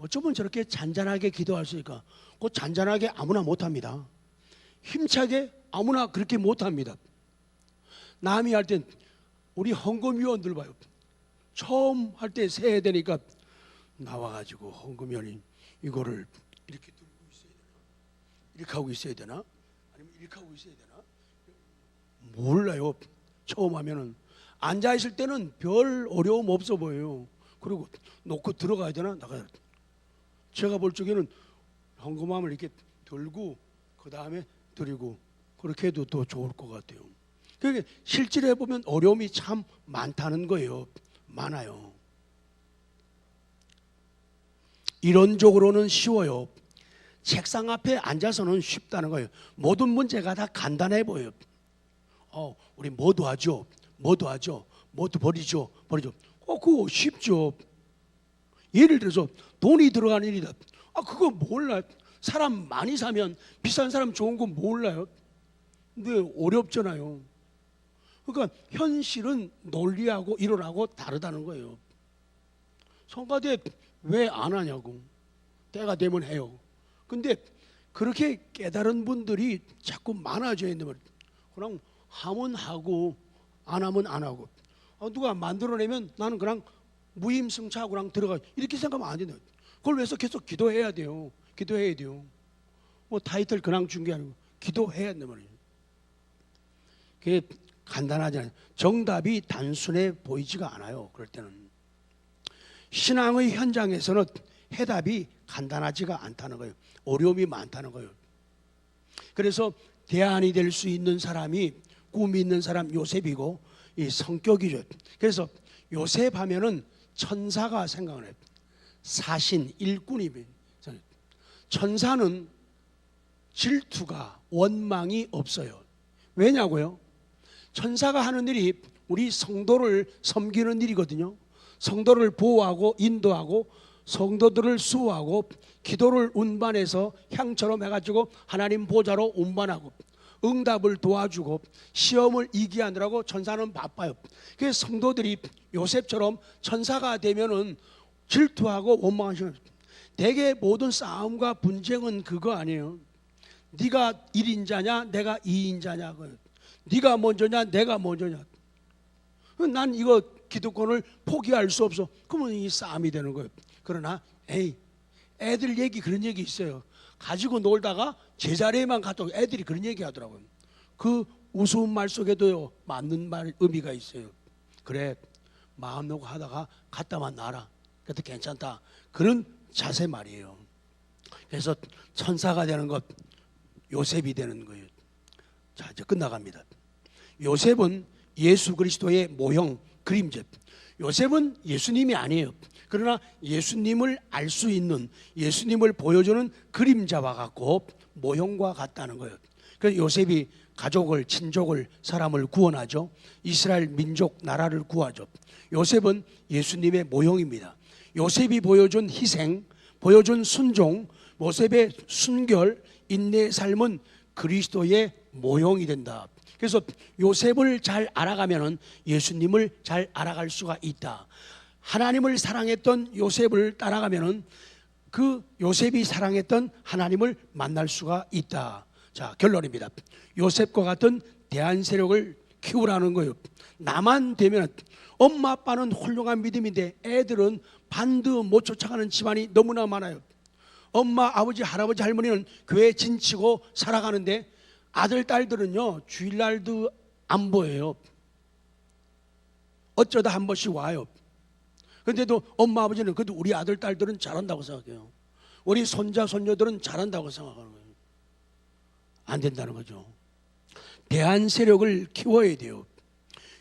Speaker 1: 어쩌면 저렇게 잔잔하게 기도할 수 있을까? 그 잔잔하게 아무나 못합니다. 힘차게 아무나 그렇게 못합니다. 남이 할 땐 우리 헌금위원들 봐요. 처음 할 때 세야 되니까 나와가지고 헌금위원이 이거를 이렇게 들고 있어야 되나? 이렇게 하고 있어야 되나? 아니면 이렇게 하고 있어야 되나? 몰라요. 처음 하면은. 앉아있을 때는 별 어려움 없어 보여요. 그리고 놓고 들어가야 되나? 나가야 되나? 제가 볼 적에는 헌금함을 이렇게 들고 그 다음에 드리고 그렇게 해도 더 좋을 것 같아요. 그러니까 실제로 해보면 어려움이 참 많다는 거예요. 많아요. 이론적으로는 쉬워요. 책상 앞에 앉아서는 쉽다는 거예요. 모든 문제가 다 간단해 보여요. 우리 뭐도 하죠. 뭐도 하죠. 뭐도 버리죠. 그거 쉽죠. 예를 들어서 돈이 들어가는 일이다. 그거 몰라요. 사람 많이 사면 비싼 사람 좋은 거 몰라요. 근데 어렵잖아요. 그러니까 현실은 논리하고 이론하고 다르다는 거예요. 성가대 왜 안 하냐고. 때가 되면 해요. 근데 그렇게 깨달은 분들이 자꾸 많아져야 되는 말이에요. 그냥 하면 하고 안 하면 안 하고. 누가 만들어내면 나는 그냥 무임승차하고 그냥 들어가, 이렇게 생각하면 안 된다. 그걸 위해서 계속 기도해야 돼요. 기도해야 돼요. 뭐 타이틀 그냥 준 게 아니고 기도해야 된단 말이에요. 그게 간단하지 않아요. 정답이 단순해 보이지가 않아요. 그럴 때는 신앙의 현장에서는 해답이 간단하지가 않다는 거예요. 어려움이 많다는 거예요. 그래서 대안이 될 수 있는 사람이, 꿈이 있는 사람 요셉이고, 이 성격이죠. 그래서 요셉 하면은 천사가 생각을 해요. 사신, 일꾼이. 천사는 질투가, 원망이 없어요. 왜냐고요? 천사가 하는 일이 우리 성도를 섬기는 일이거든요. 성도를 보호하고 인도하고 성도들을 수호하고 기도를 운반해서 향처럼 해가지고 하나님 보좌로 운반하고 응답을 도와주고 시험을 이기하느라고 천사는 바빠요. 그래서 성도들이 요셉처럼 천사가 되면은 질투하고 원망하시는, 대개 모든 싸움과 분쟁은 그거 아니에요. 네가 1인자냐 내가 2인자냐, 네가 먼저냐 내가 먼저냐, 난 이거 기득권을 포기할 수 없어. 그러면 이 싸움이 되는 거예요. 그러나 애들 얘기, 그런 얘기 있어요. 가지고 놀다가 제자리에만 갔다 애들이 그런 얘기 하더라고요. 그 우스운 말 속에도요 맞는 말, 의미가 있어요. 그래, 마음 놓고 하다가 갔다만 놔라, 그래도 괜찮다, 그런 자세 말이에요. 그래서 천사가 되는 것, 요셉이 되는 거예요. 자, 이제 끝나갑니다. 요셉은 예수 그리스도의 모형, 그림자. 요셉은 예수님이 아니에요. 그러나 예수님을 알 수 있는, 예수님을 보여주는 그림자와 같고 모형과 같다는 거예요. 그래서 요셉이 가족을, 친족을, 사람을 구원하죠. 이스라엘 민족, 나라를 구하죠. 요셉은 예수님의 모형입니다. 요셉이 보여준 희생, 보여준 순종, 요셉의 순결, 인내의 삶은 그리스도의 모형이 된다. 그래서 요셉을 잘 알아가면은 예수님을 잘 알아갈 수가 있다. 하나님을 사랑했던 요셉을 따라가면은 그 요셉이 사랑했던 하나님을 만날 수가 있다. 자, 결론입니다. 요셉과 같은 대안 세력을 키우라는 거예요. 나만 되면, 엄마 아빠는 훌륭한 믿음인데 애들은 반드 못 쫓아가는 집안이 너무나 많아요. 엄마, 아버지, 할아버지, 할머니는 교회 진치고 살아가는데 아들, 딸들은요 주일날도 안 보여요. 어쩌다 한 번씩 와요. 그런데도 엄마, 아버지는 그래도 우리 아들, 딸들은 잘한다고 생각해요. 우리 손자, 손녀들은 잘한다고 생각하는 거예요. 안 된다는 거죠. 대안 세력을 키워야 돼요.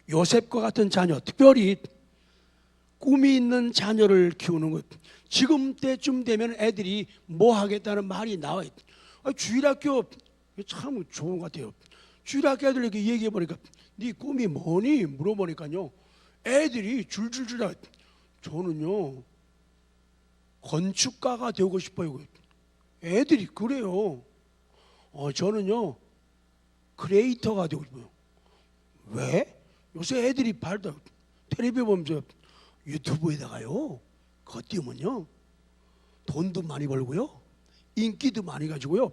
Speaker 1: 요셉과 같은 자녀, 특별히 꿈이 있는 자녀를 키우는 것. 지금 때쯤 되면 애들이 뭐 하겠다는 말이 나와요. 주일학교 참 좋은 것 같아요. 주일학교 애들 이렇게 얘기해 보니까 네 꿈이 뭐니 물어보니까요, 애들이 줄줄줄 다 저는요 건축가가 되고 싶어요. 애들이 그래요. 저는요 크리에이터가 되고 싶어요. 왜? 요새 애들이 발다 텔레비 보면서 유튜브에다가요 그거 띄우면요 돈도 많이 벌고요 인기도 많이 가지고요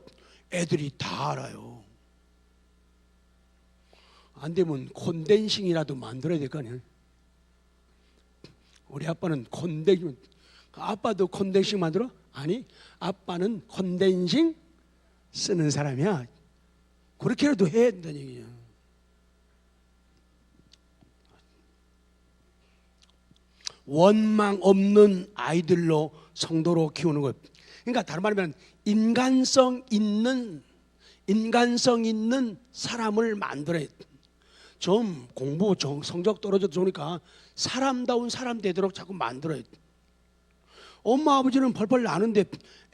Speaker 1: 애들이 다 알아요. 안 되면 콘덴싱이라도 만들어야 될 거 아니에요. 우리 아빠는 콘덴싱, 아빠도 콘덴싱 만들어? 아니, 아빠는 콘덴싱 쓰는 사람이야. 그렇게라도 해야 된다는 얘기야. 원망 없는 아이들로 성도로 키우는 것. 그러니까 다른 말하면 인간성 있는 사람을 만들어야 돼. 좀 공부 성적 떨어져도 좋으니까 사람다운 사람 되도록 자꾸 만들어야 돼. 엄마 아버지는 펄펄 나는데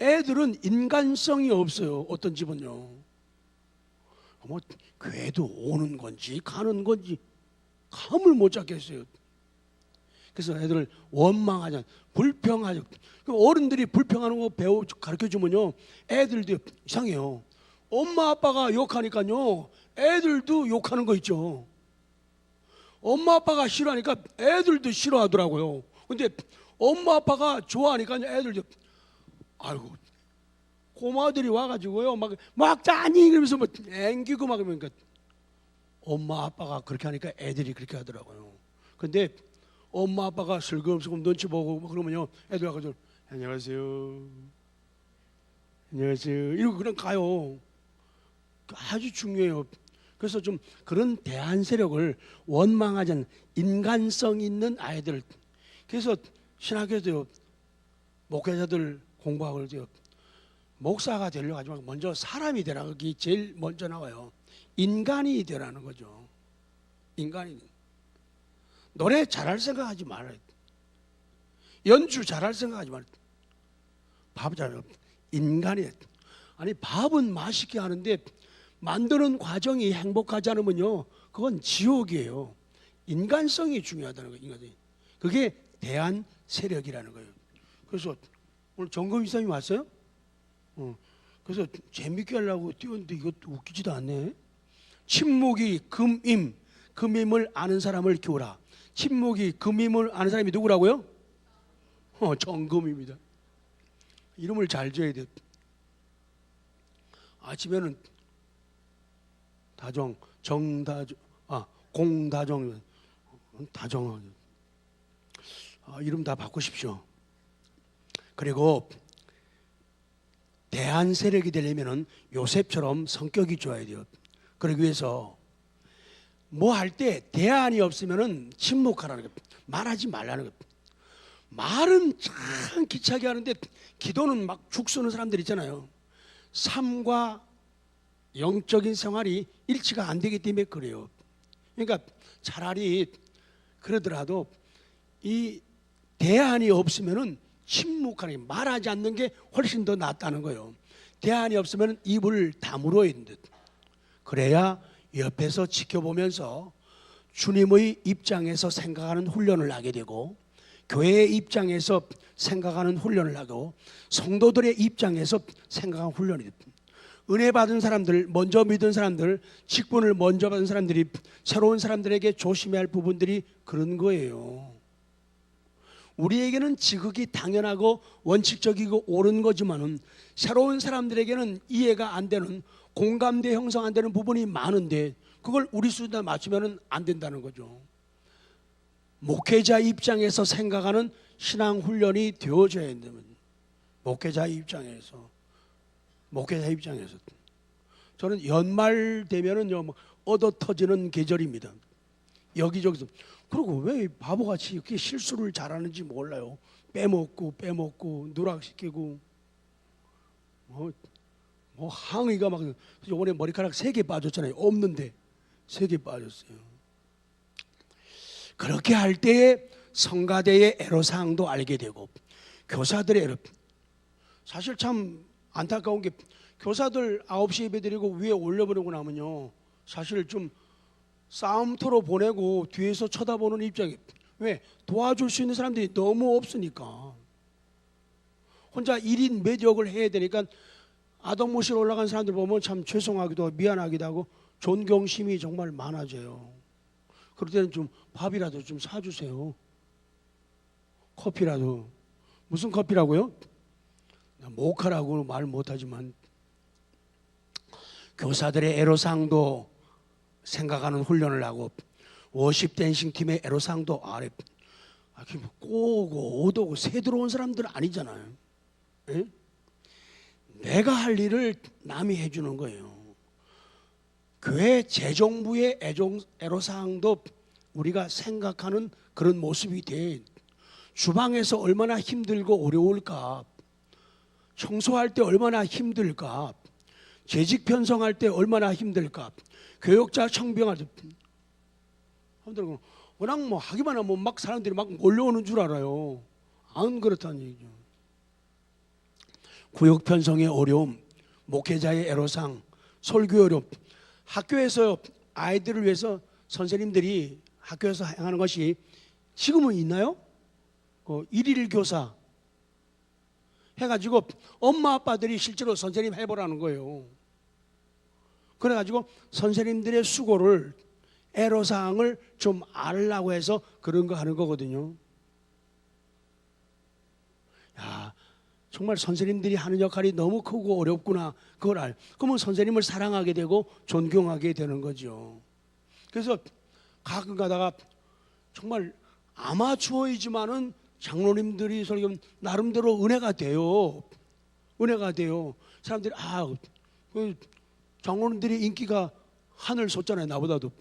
Speaker 1: 애들은 인간성이 없어요. 어떤 집은요 뭐 교회도 오는 건지 가는 건지 감을 못 잡겠어요. 그래서 애들을 원망하자, 불평하자. 어른들이 불평하는 거 가르쳐주면요 애들도 이상해요. 엄마 아빠가 욕하니까요 애들도 욕하는 거 있죠. 엄마 아빠가 싫어하니까 애들도 싫어하더라고요. 근데 엄마 아빠가 좋아하니까 애들도 아이고 고마들이 와가지고요 막 먹자니 그러면서 뭐 앵기고 막 그러니까 엄마 아빠가 그렇게 하니까 애들이 그렇게 하더라고요. 근데 엄마 아빠가 슬금슬금 눈치 보고 그러면요, 애들 와가지고 안녕하세요, 안녕하세요 이러고 그냥 가요. 아주 중요해요. 그래서 좀 그런 대한 세력을 원망하지 않는 인간성 있는 아이들. 그래서 신학교에서 목회자들 공부하고 그러죠. 목사가 되려고 하지 말고 먼저 사람이 되라. 그게 제일 먼저 나와요. 인간이 되라는 거죠. 인간이. 노래 잘할 생각하지 말아요. 연주 잘할 생각하지 말아요. 밥 잘해요. 인간이. 아니 밥은 맛있게 하는데 만드는 과정이 행복하지 않으면요, 그건 지옥이에요. 인간성이 중요하다는 거예요. 인간성이. 그게 대한 세력이라는 거예요. 그래서 오늘 정금 이사님이 왔어요? 그래서 재밌게 하려고 띄웠는데 이것도 웃기지도 않네. 침묵이 금임, 금임을 아는 사람을 키우라. 침묵이 금임을 아는 사람이 누구라고요? 정금입니다. 이름을 잘 지어야 돼. 아침에는 다정, 정다정, 공다정, 다정하게. 이름 다 바꾸십시오. 그리고 대한 세력이 되려면은 요셉처럼 성격이 좋아야 돼요. 그러기 위해서 뭐 할 때 대안이 없으면은 침묵하라는 거예요. 말하지 말라는 거예요. 말은 참 기차게 하는데 기도는 막 죽 쓰는 사람들 있잖아요. 삶과 영적인 생활이 일치가 안 되기 때문에 그래요. 그러니까 차라리 그러더라도 이 대안이 없으면은 침묵하는 게, 말하지 않는 게 훨씬 더 낫다는 거예요. 대안이 없으면 입을 다물어야 듯. 그래야 옆에서 지켜보면서 주님의 입장에서 생각하는 훈련을 하게 되고, 교회의 입장에서 생각하는 훈련을 하고, 성도들의 입장에서 생각하는 훈련이 됩니다. 은혜 받은 사람들, 먼저 믿은 사람들, 직분을 먼저 받은 사람들이 새로운 사람들에게 조심해야 할 부분들이 그런 거예요. 우리에게는 지극히 당연하고 원칙적이고 옳은 거지만은 새로운 사람들에게는 이해가 안 되는, 공감대 형성 안 되는 부분이 많은데 그걸 우리 수준에 맞추면 안 된다는 거죠. 목회자 입장에서 생각하는 신앙 훈련이 되어져야 된다면, 목회자 입장에서 저는 연말 되면은요, 뭐 얻어 터지는 계절입니다. 여기저기서. 그리고 왜 바보같이 이렇게 실수를 잘하는지 몰라요. 빼먹고 누락시키고 뭐 항의가 막. 요번에 머리카락 3개 빠졌잖아요. 없는데 3개 빠졌어요. 그렇게 할 때에 성가대의 애로사항도 알게 되고, 교사들의 애로. 사실 참 안타까운 게, 교사들 9시 예배 드리고 위에 올려보내고 나면요, 사실 좀 싸움터로 보내고 뒤에서 쳐다보는 입장이. 왜? 도와줄 수 있는 사람들이 너무 없으니까. 혼자 1인 몇 역을 해야 되니까 아동모실 올라간 사람들 보면 참 죄송하기도 하고 미안하기도 하고 존경심이 정말 많아져요. 그럴 때는 좀 밥이라도 좀 사주세요. 커피라도. 무슨 커피라고요? 모카라고 말 못하지만 교사들의 애로사항도 생각하는 훈련을 하고, 워십 댄싱 팀의 애로사항도 아래. 꼬고 오도고 새 들어온 사람들 아니잖아요. 에? 내가 할 일을 남이 해주는 거예요. 교회 재정부의 애로사항도 우리가 생각하는 그런 모습이 돼. 주방에서 얼마나 힘들고 어려울까, 청소할 때 얼마나 힘들까, 재직 편성할 때 얼마나 힘들까, 교육자 청병할 때. 워낙 뭐 하기만 하면 막 사람들이 막 몰려오는 줄 알아요. 안 그렇다는 얘기죠. 구역 편성의 어려움, 목회자의 애로사항, 설교 어려움. 학교에서 아이들을 위해서 선생님들이 학교에서 행하는 것이 지금은 있나요? 일일 교사 해가지고 엄마 아빠들이 실제로 선생님 해보라는 거예요. 그래가지고 선생님들의 수고를, 애로사항을 좀 알라고 해서 그런 거 하는 거거든요. 야, 정말 선생님들이 하는 역할이 너무 크고 어렵구나. 그걸 그러면 선생님을 사랑하게 되고 존경하게 되는 거죠. 그래서 가끔 가다가 정말 아마추어이지만은 장로님들이 설교하면 나름대로 은혜가 돼요. 은혜가 돼요. 사람들이 그 장로님들이 인기가 하늘 솟잖아요. 나보다도.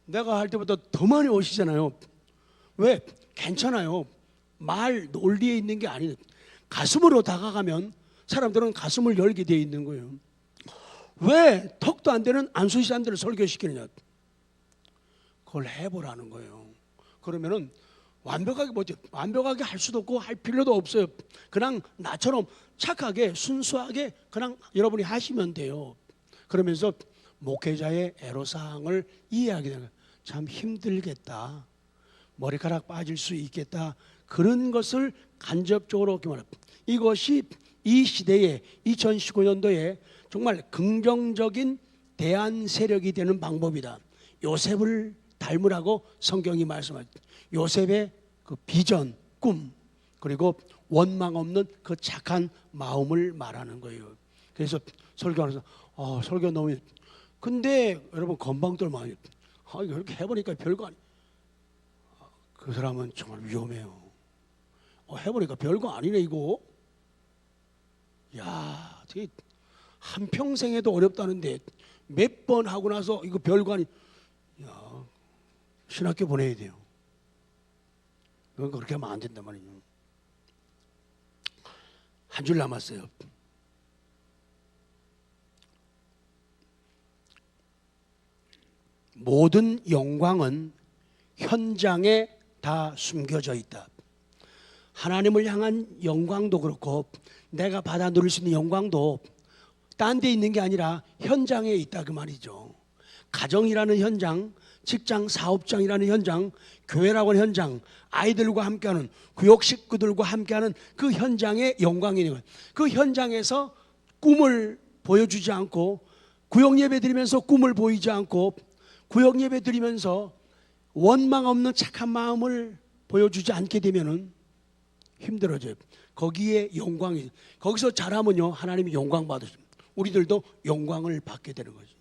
Speaker 1: 내가 할 때보다 더 많이 오시잖아요. 왜? 괜찮아요. 말 논리에 있는 게 아니에요. 가슴으로 다가가면 사람들은 가슴을 열게 되어 있는 거예요. 왜 턱도 안 되는 안수시사람들을 설교시키느냐? 그걸 해보라는 거예요. 그러면은 완벽하게 할 수도 없고 할 필요도 없어요. 그냥 나처럼 착하게 순수하게 그냥 여러분이 하시면 돼요. 그러면서 목회자의 애로사항을 이해하게 되는 거예요. 참 힘들겠다. 머리카락 빠질 수 있겠다. 그런 것을 간접적으로 이것이 이 시대에 2019년도에 정말 긍정적인 대안 세력이 되는 방법이다. 요셉을 닮으라고 성경이 말씀하죠. 요셉의 그 비전, 꿈, 그리고 원망 없는 그 착한 마음을 말하는 거예요. 그래서 설교하면서 설교 너무 근데 여러분 건방들 많이 이렇게 해보니까 별거 아니. 그 사람은 정말 위험해요. 해보니까 별거 아니네 이거. 야, 되게 한평생에도 어렵다는데 몇 번 하고 나서 이거 별거 아니. 야, 신학교 보내야 돼요. 그건 그렇게 하면 안 된단 말이에요. 한 줄 남았어요. 모든 영광은 현장에 다 숨겨져 있다. 하나님을 향한 영광도 그렇고 내가 받아 누릴 수 있는 영광도 딴 데 있는 게 아니라 현장에 있다 그 말이죠. 가정이라는 현장, 직장 사업장이라는 현장, 교회라고 하는 현장, 아이들과 함께하는 구역 식구들과 함께하는 그 현장의 영광이 있는 거예요. 그 현장에서 꿈을 보여주지 않고 구역 예배 드리면서 꿈을 보이지 않고 구역 예배 드리면서 원망 없는 착한 마음을 보여주지 않게 되면은 힘들어져요. 거기에 영광이 거기서 잘하면요 하나님이 영광 받으십니다. 우리들도 영광을 받게 되는 거죠.